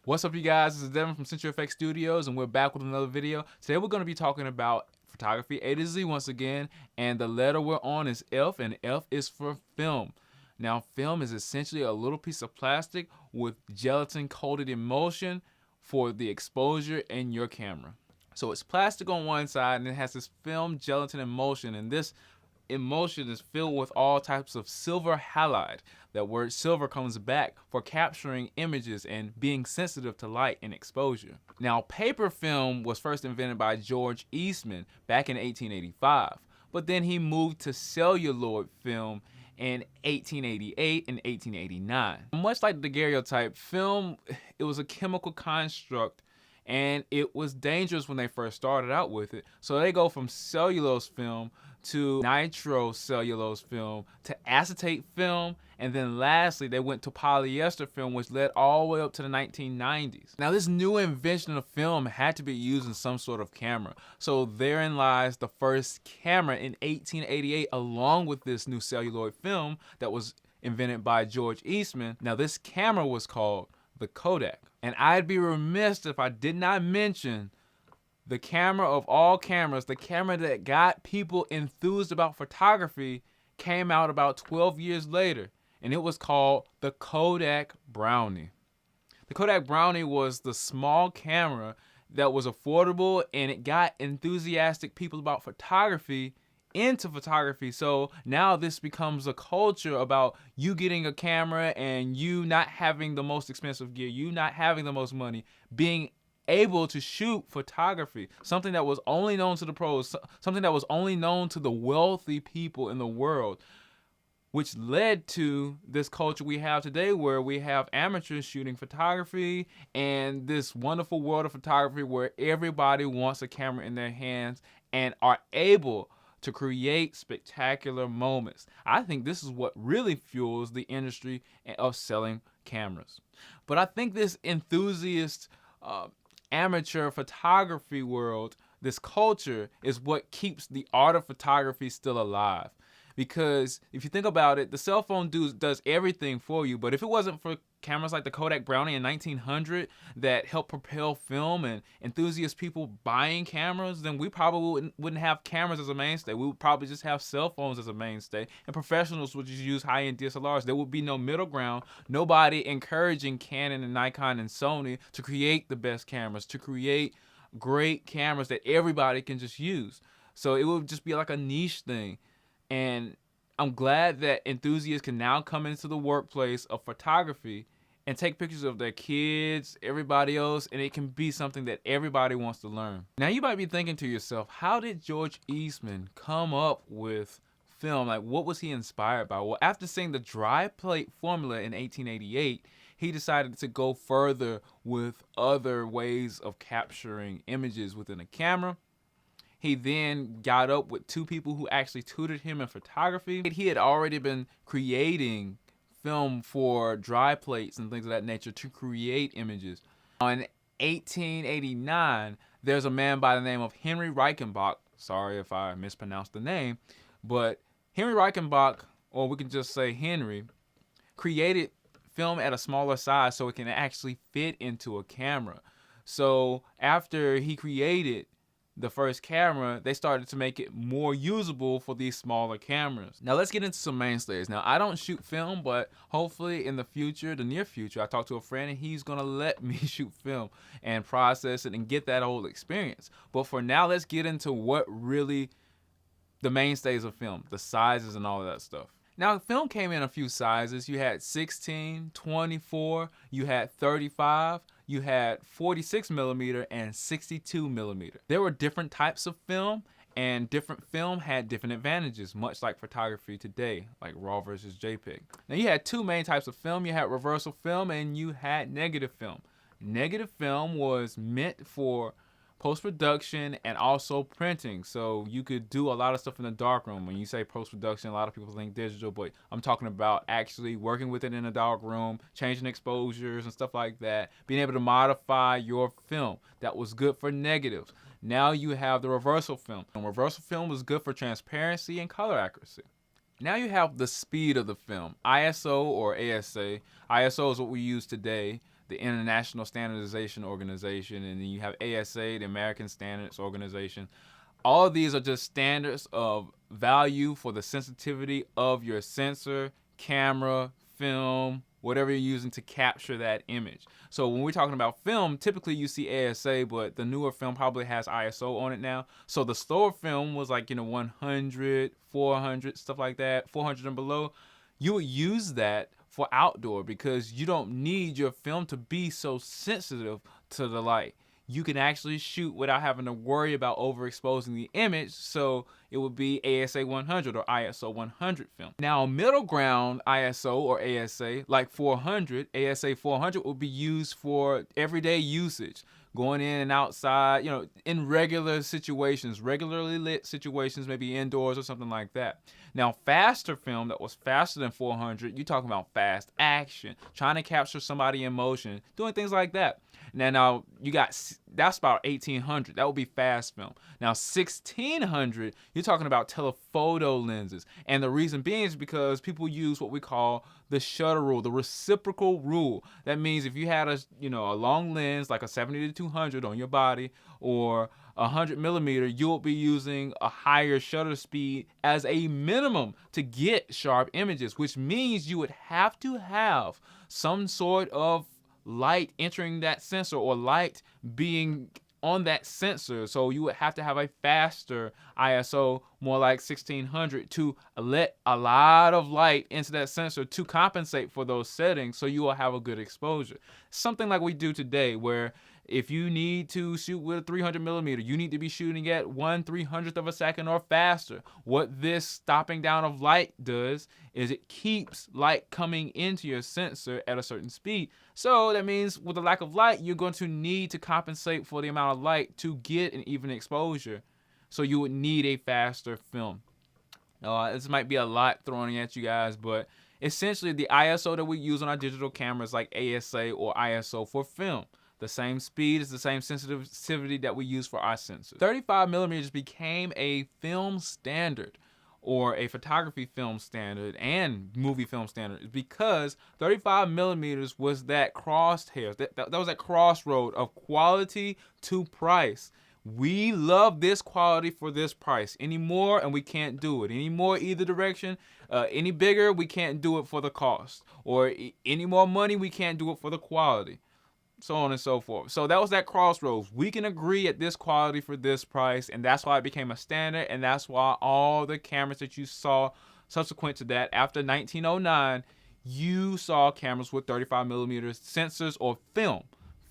What's up, you guys? This is Devin from CenturyFX Studios, and we're back with another video. Today we're going to be talking about photography A to Z once again, and the letter we're on is F, and F is for film. Now, film is essentially a little piece of plastic with gelatin coated emulsion for the exposure in your camera. So it's plastic on one side, and it has this film gelatin emulsion, and this emulsion is filled with all types of silver halide. That word silver comes back for capturing images and being sensitive to light and exposure. Now, paper film was first invented by George Eastman back in 1885, but then he moved to celluloid film in 1888 and 1889. Much like the daguerreotype, film, it was a chemical construct, and it was dangerous when they first started out with it. So they go from cellulose film to nitrocellulose film to acetate film, and then lastly they went to polyester film, which led all the way up to the 1990s. Now, this new invention of film had to be used in some sort of camera, so therein lies the first camera in 1888 along with this new celluloid film that was invented by George Eastman. Now, this camera was called the Kodak, and I'd be remiss if I did not mention the camera of all cameras, the camera that got people enthused about photography, came out about 12 years later, and it was called the Kodak Brownie. The Kodak Brownie was the small camera that was affordable, and it got enthusiastic people about photography into photography. So now this becomes a culture about you getting a camera and you not having the most expensive gear, you not having the most money, being able to shoot photography, something that was only known to the pros, something that was only known to the wealthy people in the world, which led to this culture we have today where we have amateurs shooting photography and this wonderful world of photography where everybody wants a camera in their hands and are able to create spectacular moments. I think this is what really fuels the industry of selling cameras. But I think this enthusiast amateur photography world, this culture, is what keeps the art of photography still alive. Because if you think about it, the cell phone does everything for you, but if it wasn't for cameras like the Kodak Brownie in 1900 that helped propel film and enthusiast people buying cameras, then we probably wouldn't have cameras as a mainstay. We would probably just have cell phones as a mainstay, and professionals would just use high-end DSLRs. There would be no middle ground, nobody encouraging Canon and Nikon and Sony to create the best cameras, to create great cameras that everybody can just use. So it would just be like a niche thing. And I'm glad that enthusiasts can now come into the workplace of photography and take pictures of their kids, everybody else, and it can be something that everybody wants to learn. Now, you might be thinking to yourself, how did George Eastman come up with film? Like, what was he inspired by? Well, after seeing the dry plate formula in 1888, he decided to go further with other ways of capturing images within a camera. He then got up with two people who actually tutored him in photography. He had already been creating film for dry plates and things of that nature to create images. In 1889, there's a man by the name of Henry Reichenbach. Sorry if I mispronounced the name, but Henry Reichenbach, or we can just say Henry, created film at a smaller size so it can actually fit into a camera. So after he created the first camera, they started to make it more usable for these smaller cameras. Now let's get into some mainstays. Now, I don't shoot film, but hopefully in the future, the near future, I talked to a friend and he's gonna let me shoot film and process it and get that whole experience. But for now, let's get into what really the mainstays of film, the sizes and all of that stuff. Now, film came in a few sizes. You had 16, 24, you had 35, you had 46 millimeter and 62 millimeter. There were different types of film, and different film had different advantages, much like photography today, like RAW versus JPEG. Now, you had two main types of film. You had reversal film and you had negative film. Negative film was meant for post-production and also printing, so you could do a lot of stuff in the darkroom. When you say post-production, a lot of people think digital, but I'm talking about actually working with it in a darkroom, changing exposures and stuff like that, being able to modify your film. That was good for negatives. Now you have the reversal film, and reversal film was good for transparency and color accuracy. Now you have the speed of the film, ISO or ASA. ISO is what we use today. the International Standardization Organization, and then you have ASA, the American Standards Organization. All of these are just standards of value for the sensitivity of your sensor, camera, film, whatever you're using to capture that image. So when we're talking about film, typically you see ASA, but the newer film probably has ISO on it now. So the slower film was like, 100, 400, stuff like that, 400 and below. You would use that for outdoor because you don't need your film to be so sensitive to the light. You can actually shoot without having to worry about overexposing the image, so it would be ASA 100 or ISO 100 film. Now, middle ground ISO or ASA, like 400, ASA 400 will be used for everyday usage, going in and outside, in regular situations, regularly lit situations, maybe indoors or something like that. Now, faster film that was faster than 400, you're talking about fast action, trying to capture somebody in motion, doing things like that. Now that's about 1800. That would be fast film. Now 1600, you're talking about telephoto lenses, and the reason being is because people use what we call the shutter rule, the reciprocal rule. That means if you had a long lens like a 70 to 200 on your body or 100 millimeter, you'll be using a higher shutter speed as a minimum to get sharp images, which means you would have to have some sort of light entering that sensor or light being on that sensor. So you would have to have a faster ISO, more like 1600, to let a lot of light into that sensor to compensate for those settings so you will have a good exposure. Something like we do today, where if you need to shoot with a 300 millimeter, you need to be shooting at 1/300th of a second or faster. What this stopping down of light does is it keeps light coming into your sensor at a certain speed. So that means with the lack of light, you're going to need to compensate for the amount of light to get an even exposure. So you would need a faster film. This might be a lot thrown at you guys, but essentially the ISO that we use on our digital cameras like ASA or ISO for film. The same speed is the same sensitivity that we use for our sensors. 35 millimeters became a film standard, or a photography film standard and movie film standard, because 35 millimeters was that crosshair, that was that crossroad of quality to price. We love this quality for this price. Any more and we can't do it. Any more either direction, any bigger, we can't do it for the cost. Or any more money, we can't do it for the quality. So on and so forth. So that was that crossroads. We can agree at this quality for this price, and that's why it became a standard, and that's why all the cameras that you saw subsequent to that, after 1909, you saw cameras with 35 millimeter sensors or film.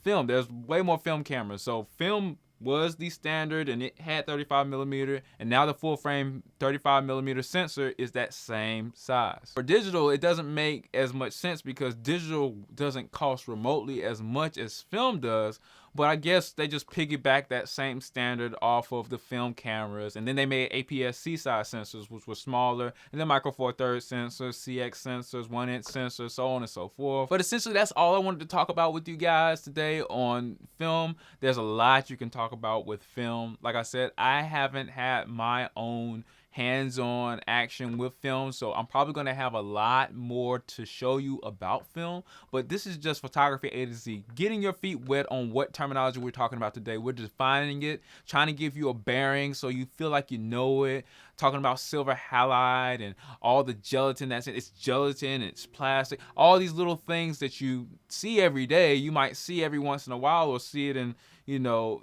There's way more film cameras. So film was the standard, and it had 35 millimeter, and now the full frame 35 millimeter sensor is that same size. For digital, it doesn't make as much sense because digital doesn't cost remotely as much as film does, but I guess they just piggyback that same standard off of the film cameras, and then they made APS-C size sensors, which were smaller, and then micro four thirds sensors, CX sensors, 1-inch sensors, so on and so forth. But essentially, that's all I wanted to talk about with you guys today on film. There's a lot you can talk about with film. Like I said, I haven't had my own hands-on action with film, so I'm probably going to have a lot more to show you about film, but this is just photography A to Z, getting your feet wet on what terminology we're talking about today. We're defining it, trying to give you a bearing so you feel like you know it, talking about silver halide and all the gelatin that's in it. It's gelatin, it's plastic, all these little things that you see every day, you might see every once in a while or see it in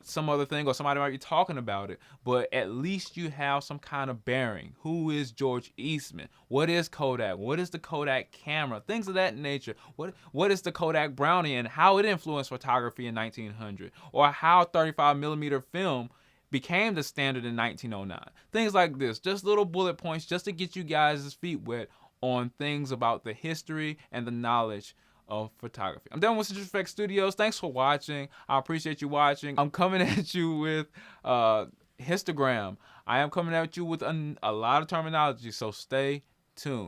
some other thing, or somebody might be talking about it, but at least you have some kind of bearing. Who is George Eastman? What is Kodak? What is the Kodak camera? Things of that nature. What is the Kodak Brownie and how it influenced photography in 1900, or how 35 millimeter film became the standard in 1909. Things like this, just little bullet points just to get you guys' feet wet on things about the history and the knowledge of photography. I'm done with CenturyFX Studios. Thanks for watching. I appreciate you watching. I'm coming at you with histogram. I am coming at you with a lot of terminology, so stay tuned.